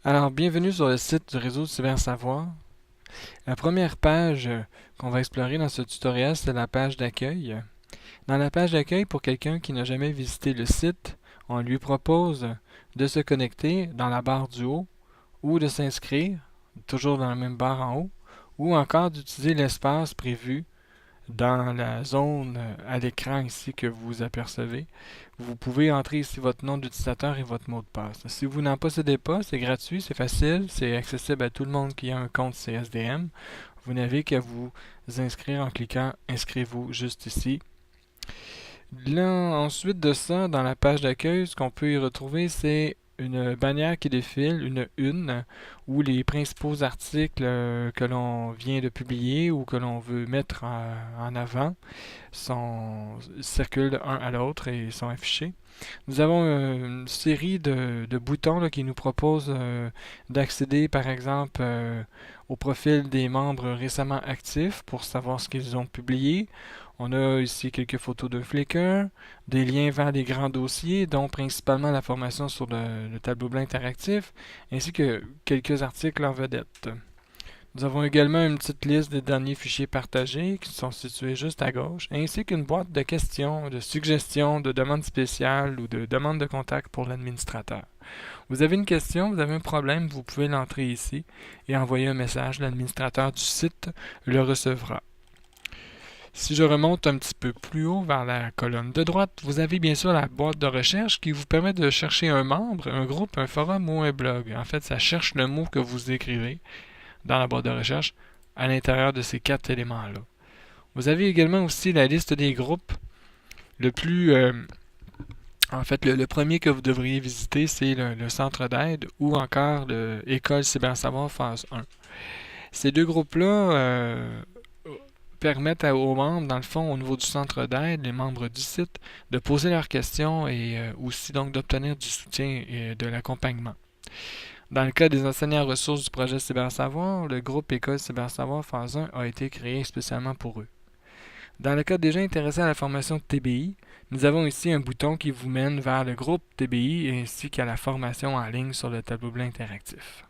Alors, bienvenue sur le site du réseau Cybersavoir. La première page qu'on va explorer dans ce tutoriel, c'est la page d'accueil. Dans la page d'accueil, pour quelqu'un qui n'a jamais visité le site, on lui propose de se connecter dans la barre du haut ou de s'inscrire, toujours dans la même barre en haut, ou encore d'utiliser l'espace prévu dans la zone à l'écran ici que vous apercevez. Vous pouvez entrer ici votre nom d'utilisateur et votre mot de passe. Si vous n'en possédez pas, c'est gratuit, c'est facile, c'est accessible à tout le monde qui a un compte CSDM. Vous n'avez qu'à vous inscrire en cliquant Inscrivez-vous juste ici. Là, ensuite de ça, dans la page d'accueil, ce qu'on peut y retrouver, c'est une bannière qui défile, une, où les principaux articles que l'on vient de publier ou que l'on veut mettre en avant circulent un à l'autre et sont affichés. Nous avons une série de boutons là, qui nous proposent d'accéder, par exemple, au profil des membres récemment actifs pour savoir ce qu'ils ont publié. On a ici quelques photos de Flickr, des liens vers les grands dossiers, dont principalement l'information sur le tableau blanc interactif, ainsi que quelques articles en vedette. Nous avons également une petite liste des derniers fichiers partagés qui sont situés juste à gauche, ainsi qu'une boîte de questions, de suggestions, de demandes spéciales ou de demandes de contact pour l'administrateur. Vous avez une question, vous avez un problème, vous pouvez l'entrer ici et envoyer un message. L'administrateur du site le recevra. Si je remonte un petit peu plus haut vers la colonne de droite, vous avez bien sûr la boîte de recherche qui vous permet de chercher un membre, un groupe, un forum ou un blog. En fait, ça cherche le mot que vous écrivez dans la boîte de recherche à l'intérieur de ces quatre éléments-là. Vous avez également aussi la liste des groupes. Le premier que vous devriez visiter, c'est le centre d'aide ou encore l'École Cybersavoir phase 1. Ces deux groupes-là permettent aux membres, dans le fond, au niveau du centre d'aide, les membres du site, de poser leurs questions et aussi donc d'obtenir du soutien et de l'accompagnement. Dans le cas des enseignants ressources du projet Cybersavoir, le groupe École Cybersavoir phase 1 a été créé spécialement pour eux. Dans le cas déjà intéressé à la formation de TBI, nous avons ici un bouton qui vous mène vers le groupe TBI ainsi qu'à la formation en ligne sur le tableau blanc interactif.